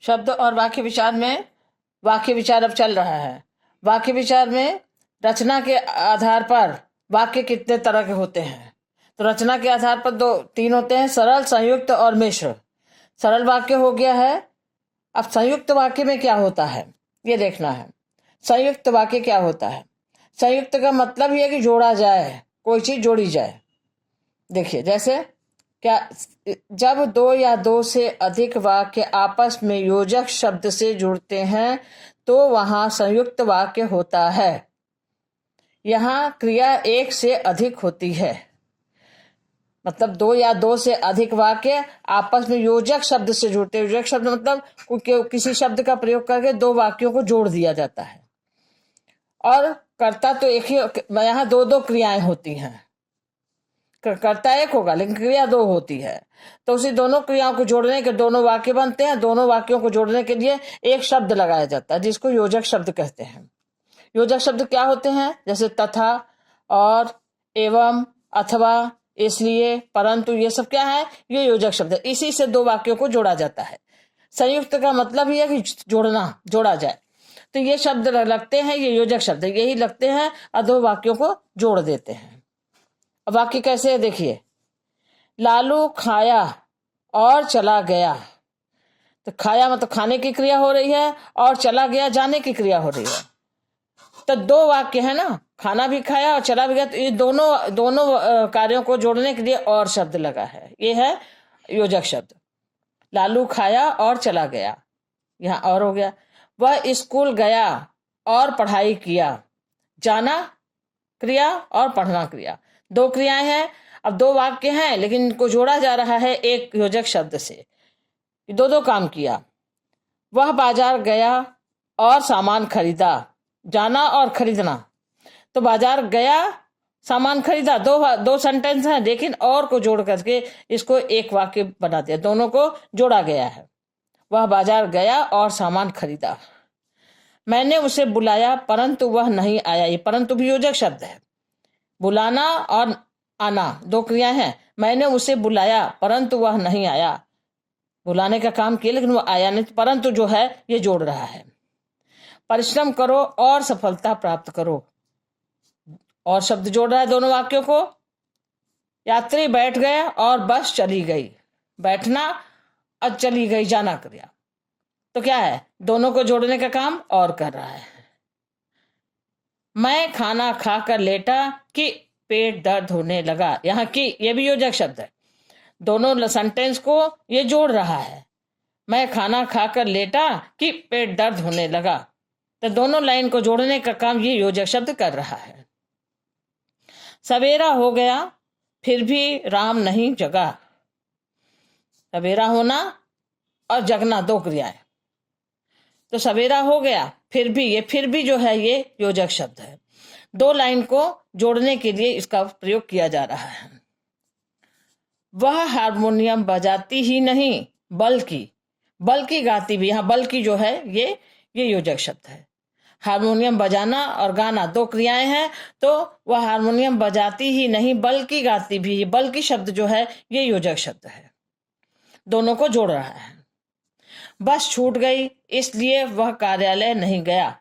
शब्द और वाक्य विचार में वाक्य विचार अब चल रहा है। वाक्य विचार में रचना के आधार पर वाक्य कितने तरह के होते हैं। तो रचना के आधार पर तीन होते हैं, सरल, संयुक्त और मिश्र। सरल वाक्य हो गया है। अब संयुक्त वाक्य में क्या होता है ये देखना है। संयुक्त वाक्य क्या होता है? संयुक्त का मतलब ही है कि जोड़ा जाए, कोई चीज जोड़ी जाए। देखिए जैसे क्या, जब दो या दो से अधिक वाक्य आपस में योजक शब्द से जुड़ते हैं तो वहां संयुक्त वाक्य होता है। यहां क्रिया एक से अधिक होती है। मतलब दो या दो से अधिक वाक्य आपस में योजक शब्द से जुड़ते हैं। योजक शब्द मतलब किसी शब्द का प्रयोग करके दो वाक्यों को जोड़ दिया जाता है। और कर्ता तो एक ही, यहाँ दो दो क्रियाएं होती हैं। कर्ता एक होगा लेकिन क्रिया दो होती है। तो उसी दोनों क्रियाओं को जोड़ने के दोनों वाक्य बनते हैं। दोनों वाक्यों को जोड़ने के लिए एक शब्द लगाया जाता है जिसको योजक शब्द कहते हैं। योजक शब्द क्या होते हैं? जैसे तथा, और, एवं, अथवा, इसलिए, परंतु, ये सब क्या है? ये योजक शब्द है। इसी से दो वाक्यों को जोड़ा जाता है। संयुक्त का मतलब ही है कि जोड़ना, जोड़ा जाए। तो ये शब्द लगते हैं, ये योजक शब्द यही लगते हैं और दो वाक्यों को जोड़ देते हैं। अब वाक्य कैसे है देखिए। लालू खाया और चला गया। तो खाया मतलब खाने की क्रिया हो रही है और चला गया जाने की क्रिया हो रही है। तो दो वाक्य है ना, खाना भी खाया और चला भी गया। तो ये दोनों कार्यों को जोड़ने के लिए और शब्द लगा है। ये है योजक शब्द। लालू खाया और चला गया, यहाँ और हो गया। वह स्कूल गया और पढ़ाई किया। जाना क्रिया और पढ़ना क्रिया, दो क्रियाएं हैं। अब दो वाक्य हैं लेकिन इनको जोड़ा जा रहा है एक योजक शब्द से। दो दो काम किया। वह बाजार गया और सामान खरीदा। जाना और खरीदना। तो बाजार गया, सामान खरीदा, दो सेंटेंस हैं लेकिन और को जोड़ करके इसको एक वाक्य बना दिया। दोनों को जोड़ा गया है। वह बाजार गया और सामान खरीदा। मैंने उसे बुलाया परंतु वह नहीं आया। ये परंतु भी योजक शब्द है। बुलाना और आना दो क्रिया हैं। मैंने उसे बुलाया परंतु वह नहीं आया। बुलाने का काम किया लेकिन वह आया नहीं। परंतु जो है ये जोड़ रहा है। परिश्रम करो और सफलता प्राप्त करो, और शब्द जोड़ रहा है दोनों वाक्यों को। यात्री बैठ गया और बस चली गई। बैठना और चली गई जाना क्रिया। तो क्या है? दोनों को जोड़ने का काम और कर रहा है। मैं खाना खाकर लेटा कि पेट दर्द होने लगा। यहाँ की ये भी योजक शब्द है। दोनों सेंटेंस को ये जोड़ रहा है। मैं खाना खाकर लेटा कि पेट दर्द होने लगा। तो दोनों लाइन को जोड़ने का काम ये योजक शब्द कर रहा है। सवेरा हो गया फिर भी राम नहीं जगा। सवेरा होना और जगना दो क्रियाएं। तो सवेरा हो गया फिर भी, ये फिर भी जो है ये योजक शब्द है। दो लाइन को जोड़ने के लिए इसका प्रयोग किया जा रहा है। वह हारमोनियम बजाती ही नहीं बल्कि गाती भी। यहाँ बल्कि जो है ये योजक शब्द है। हारमोनियम बजाना और गाना दो क्रियाएं हैं। तो वह हारमोनियम बजाती ही नहीं बल्कि गाती भी। बल्कि शब्द जो है ये योजक शब्द है। दोनों को जोड़ रहा है। बस छूट गई इसलिए वह कार्यालय नहीं गया।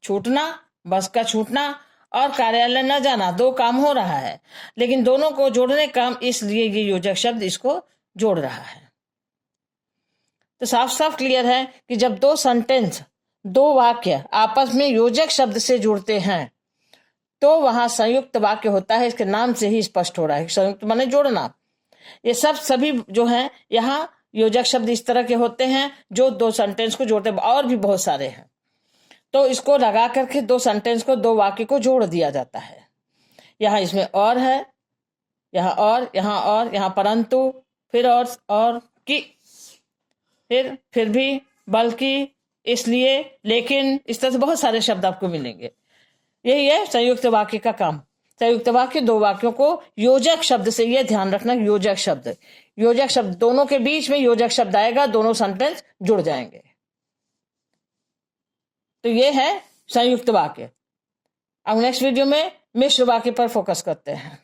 छूटना, बस का छूटना और कार्यालय न जाना दो काम हो रहा है लेकिन दोनों को जोड़ने काम, इसलिए ये योजक शब्द इसको जोड़ रहा है। तो साफ साफ क्लियर है कि जब दो सेंटेंस, दो वाक्य आपस में योजक शब्द से जुड़ते हैं तो वहां संयुक्त वाक्य होता है। इसके नाम से ही स्पष्ट हो रहा है। संयुक्त माने जोड़ना। ये सभी जो है यहाँ योजक शब्द इस तरह के होते हैं जो दो सेंटेंस को जोड़ते हैं। और भी बहुत सारे हैं। तो इसको लगा करके दो सेंटेंस को, दो वाक्य को जोड़ दिया जाता है। यहाँ इसमें और है, यहाँ और, यहाँ और, यहाँ परंतु, फिर और कि, फिर भी, बल्कि, इसलिए, लेकिन, इस तरह से बहुत सारे शब्द आपको मिलेंगे। यही है संयुक्त वाक्य का काम। संयुक्त वाक्य दो वाक्यों को योजक शब्द से, ये ध्यान रखना, योजक शब्द दोनों के बीच में योजक शब्द आएगा, दोनों सेंटेंस जुड़ जाएंगे। तो ये है संयुक्त वाक्य। अब नेक्स्ट वीडियो में मिश्र वाक्य पर फोकस करते हैं।